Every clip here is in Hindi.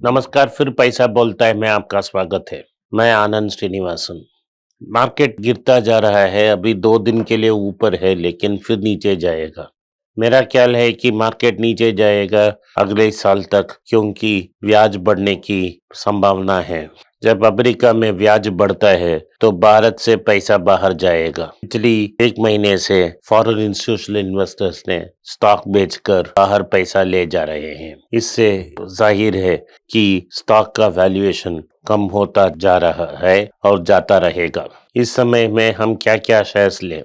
नमस्कार, फिर पैसा बोलता है में आपका स्वागत है। मैं आनंद श्रीनिवासन। मार्केट गिरता जा रहा है, अभी 2 दिन के लिए ऊपर है लेकिन फिर नीचे जाएगा। मेरा ख्याल है कि मार्केट नीचे जाएगा अगले साल तक क्योंकि ब्याज बढ़ने की संभावना है। जब अमेरिका में ब्याज बढ़ता है तो भारत से पैसा बाहर जाएगा। पिछली 1 महीने से फॉरेन इंस्टीट्यूशनल इन्वेस्टर्स ने स्टॉक बेचकर बाहर पैसा ले जा रहे हैं। इससे जाहिर है कि स्टॉक का वैल्यूएशन कम होता जा रहा है और जाता रहेगा। इस समय में हम क्या-क्या शेयर्स लें?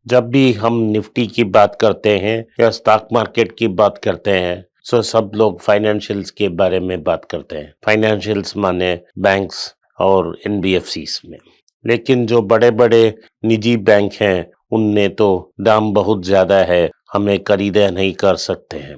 जब भी हम निफ्टी की बात करते हैं या स्टॉक मार्केट की बात करते हैं तो सब लोग फाइनेंशियल्स के बारे में बात करते हैं। फाइनेंशियल्स माने बैंक्स और एनबीएफसीज में। लेकिन जो बड़े-बड़े निजी बैंक हैं उनमें तो दाम बहुत ज़्यादा है, हमें खरीदे नहीं कर सकते हैं।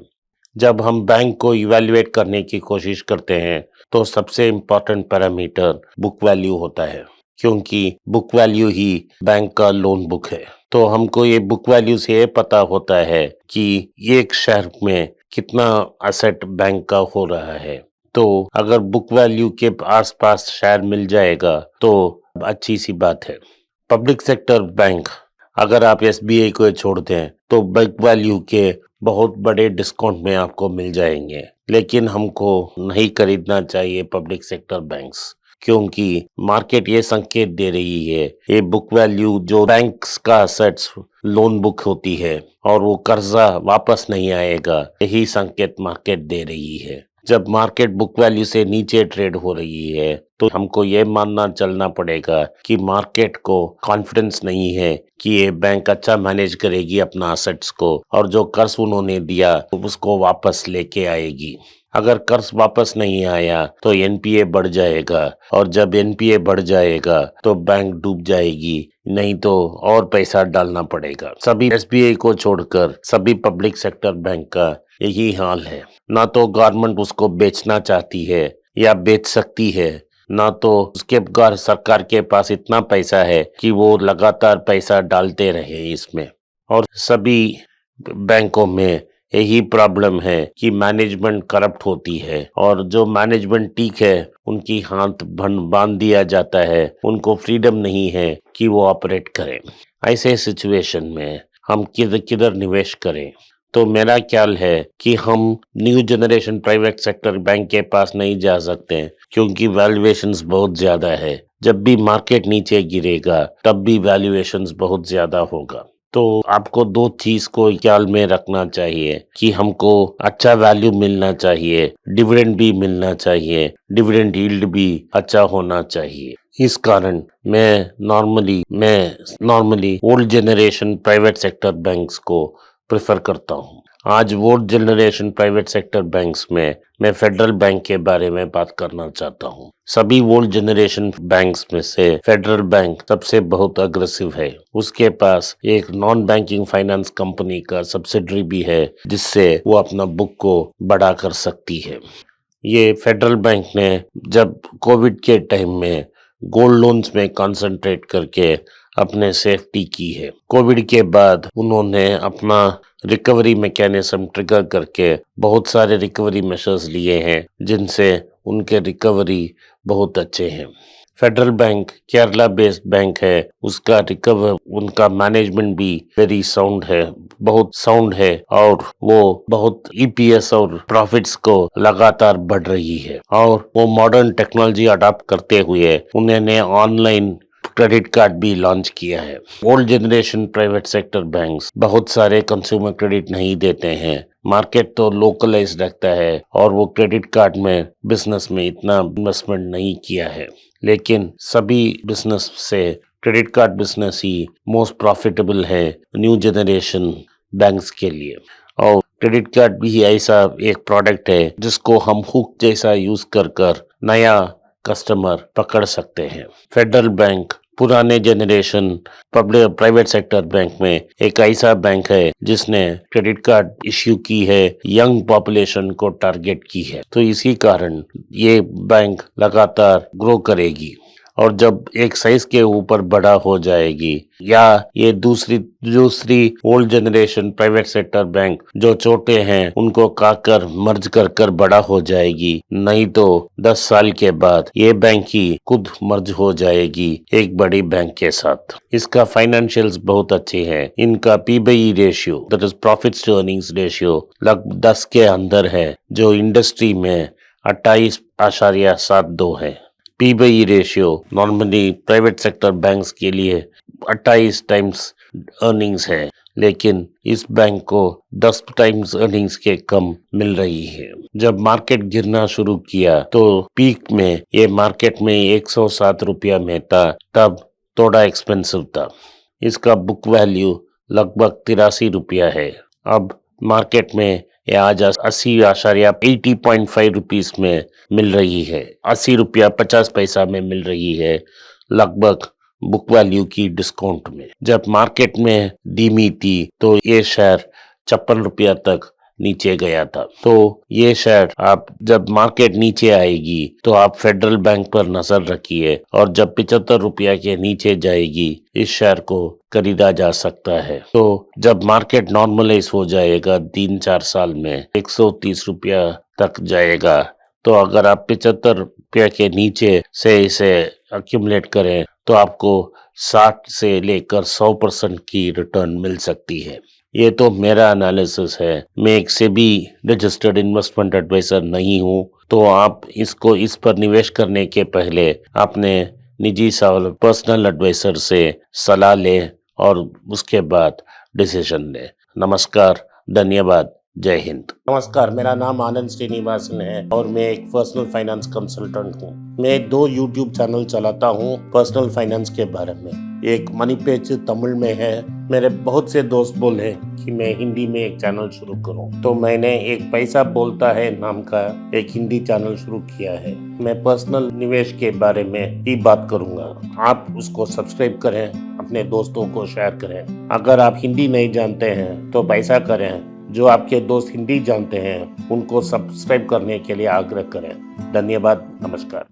जब हम बैंक को इवैल्यूएट करने की कोशिश करते हैं तो सबसे इम्पोर्टेंट पैरामीटर बुक वैल्यू होता है क्योंकि बुक वैल्यू ही बैंक का लोन बुक है। तो हमको ये बुक वैल्यू से ये पता होता है कि ये एक शहर में कितना एसेट बैंक का हो रहा है। तो अगर बुक वैल्यू के आसपास शेयर मिल जाएगा तो अच्छी सी बात है। पब्लिक सेक्टर बैंक अगर आप एसबीआई को छोड़ दें तो बुक वैल्यू के बहुत बड़े डिस्काउंट में आपको मिल जाएंगे, लेकिन हमको नहीं खरीदना चाहिए पब्लिक सेक्टर बैंक्स क्योंकि मार्केट ये संकेत दे रही है ये बुक वैल्यू जो बैंक्स का असेट्स लोन बुक होती है और वो कर्जा वापस नहीं आएगा, यही संकेत मार्केट दे रही है। जब मार्केट बुक वैल्यू से नीचे ट्रेड हो रही है तो हमको ये मानना चलना पड़ेगा कि मार्केट को कॉन्फिडेंस नहीं है कि ये बैंक अच्छा मैनेज करेगी अपना असेट्स को और जो कर्ज उन्होंने दिया उसको वापस लेके आएगी। अगर कर्ज वापस नहीं आया तो एनपीए बढ़ जाएगा और जब एनपीए बढ़ जाएगा तो बैंक डूब जाएगी, नहीं तो और पैसा डालना पड़ेगा। सभी एसबीआई को छोड़कर सभी पब्लिक सेक्टर बैंक का यही हाल है। ना तो गवर्नमेंट उसको बेचना चाहती है या बेच सकती है, ना तो उसके सरकार के पास इतना पैसा है कि वो लगातार पैसा डालते रहे इसमें। और सभी बैंकों में यही प्रॉब्लम है कि मैनेजमेंट करप्ट होती है और जो मैनेजमेंट ठीक है उनकी हाथ बांध दिया जाता है, उनको फ्रीडम नहीं है कि वो ऑपरेट करें। ऐसे सिचुएशन में हम किधर किधर निवेश करें? तो मेरा ख्याल है कि हम new generation private sector bank के पास नहीं जा सकते क्योंकि वैल्यूएशंस बहुत ज्यादा है। जब भी मार्केट नीचे गिरेगा तब भी वैल्यूएशंस बहुत ज्यादा होगा। तो आपको 2 चीज को ख्याल में रखना चाहिए कि हमको अच्छा वैल्यू मिलना चाहिए, डिविडेंड भी मिलना चाहिए, डिविडेंड यील्ड भी अच्छा होना चाहिए। इस कारण मैं normally old generation private sector banks को प्रेफर करता हूँ। आज old generation private sector banks में मैं फेडरल बैंक के बारे में बात करना चाहता हूँ। सभी ओल्ड जनरेशन बैंक्स में से फेडरल बैंक सबसे बहुत अग्रेसिव है। उसके पास एक नॉन बैंकिंग फाइनेंस कंपनी का सब्सिडरी भी है जिससे वो अपना बुक को बड़ा कर सकती है। ये फेडरल बैंक ने जब कोविड के टाइम में गोल्ड लोन्स में कंसंट्रेट करके अपने सेफ्टी की है। कोविड के बाद उन्होंने अपना रिकवरी मैकेनिज्म ट्रिगर करके बहुत सारे रिकवरी मेजर्स लिए हैं जिनसे उनके रिकवरी बहुत अच्छे हैं। Federal bank Kerala based bank है, उनका मैनेजमेंट भी वेरी साउंड है, बहुत साउंड है और वो बहुत ईपीएस और प्रॉफिट्स को लगातार बढ़ रही है और वो मॉडर्न टेक्नोलॉजी अडॉप्ट करते हुए उन्होंने ऑनलाइन क्रेडिट कार्ड भी लॉन्च किया है। Old generation private sector banks बहुत सारे कंज्यूमर क्रेडिट नहीं देते हैं। मार्केट तो लोकलाइज रखता है और वो क्रेडिट कार्ड में बिजनेस में इतना इन्वेस्टमेंट नहीं किया है, लेकिन सभी बिजनेस से क्रेडिट कार्ड बिजनेस ही मोस्ट प्रॉफिटेबल है न्यू जनरेशन बैंक्स के लिए। और क्रेडिट कार्ड भी ऐसा एक प्रोडक्ट है जिसको हम हुक जैसा यूज कर नया कस्टमर पकड़ सकते हैं। फेडरल बैंक पुराने generation public private sector bank में एक ऐसा बैंक है जिसने क्रेडिट कार्ड इश्यू की है, यंग पॉपुलेशन को टारगेट की है। तो इसी कारण ये बैंक लगातार ग्रो करेगी और जब एक साइज के ऊपर बड़ा हो जाएगी या ये दूसरी दूसरी old generation private sector bank जो छोटे हैं उनको काकर मर्ज कर बड़ा हो जाएगी, नहीं तो 10 साल के बाद ये बैंक ही खुद मर्ज हो जाएगी एक बड़ी बैंक के साथ। इसका फाइनेंशियल्स बहुत अच्छे हैं। इनका P E ratio that is profits to earnings ratio लगभग 10 के अंदर है, जो इंडस्ट्री में 28.72 है। P E ratio normally private sector banks के लिए 28 टाइम्स अर्निंग्स है, लेकिन इस बैंक को 10 टाइम्स अर्निंग्स के कम मिल रही है। जब मार्केट गिरना शुरू किया तो पीक में ये मार्केट में 107 रुपया में था, तब थोड़ा एक्सपेंसिव था। इसका बुक वैल्यू लगभग 83 रुपया है। अब मार्केट में ये आज 80.5 रुपीस में मिल रही है, 80 रुपया 50 पैसा में मिल रही है, लगभग बुक वैल्यू की डिस्काउंट में। जब मार्केट में धीमी थी तो ये शेयर 56 रुपया तक नीचे गया था। तो ये शेयर आप जब मार्केट नीचे आएगी तो आप फेडरल बैंक पर नजर रखिए, और जब 75 रुपया के नीचे जाएगी इस शेयर को खरीदा जा सकता है। तो जब मार्केट नॉर्मलाइज हो जाएगा 3-4 साल में 130 रुपया तक जाएगा, तो अगर आप 75 रुपया के नीचे से इसे अक्यूमुलेट करें तो आपको 60 से लेकर 100% की रिटर्न मिल सकती है। ये तो मेरा एनालिसिस है। मैं एक सेबी रजिस्टर्ड इन्वेस्टमेंट एडवाइजर नहीं हूँ, तो आप इसको इस पर निवेश करने के पहले अपने निजी पर्सनल एडवाइजर से सलाह लें और उसके बाद डिसीजन लें। नमस्कार, धन्यवाद, जय हिंद। नमस्कार, मेरा नाम आनंद श्रीनिवासन है और मैं एक पर्सनल फाइनेंस कंसल्टेंट हूँ। मैं 2 यूट्यूब चैनल चलाता हूँ पर्सनल फाइनेंस के बारे में। एक मनी पेज तमिल में है। मेरे बहुत से दोस्त बोले कि मैं हिंदी में एक चैनल शुरू करूं, तो मैंने एक पैसा बोलता है नाम का एक हिंदी चैनल शुरू किया है। मैं पर्सनल निवेश के बारे में ही बात करूंगा। आप उसको सब्सक्राइब करें, अपने दोस्तों को शेयर करें। अगर आप हिंदी नहीं जानते हैं तो पैसा करें, जो आपके दोस्त हिंदी जानते हैं उनको सब्सक्राइब करने के लिए आग्रह करें। धन्यवाद, नमस्कार।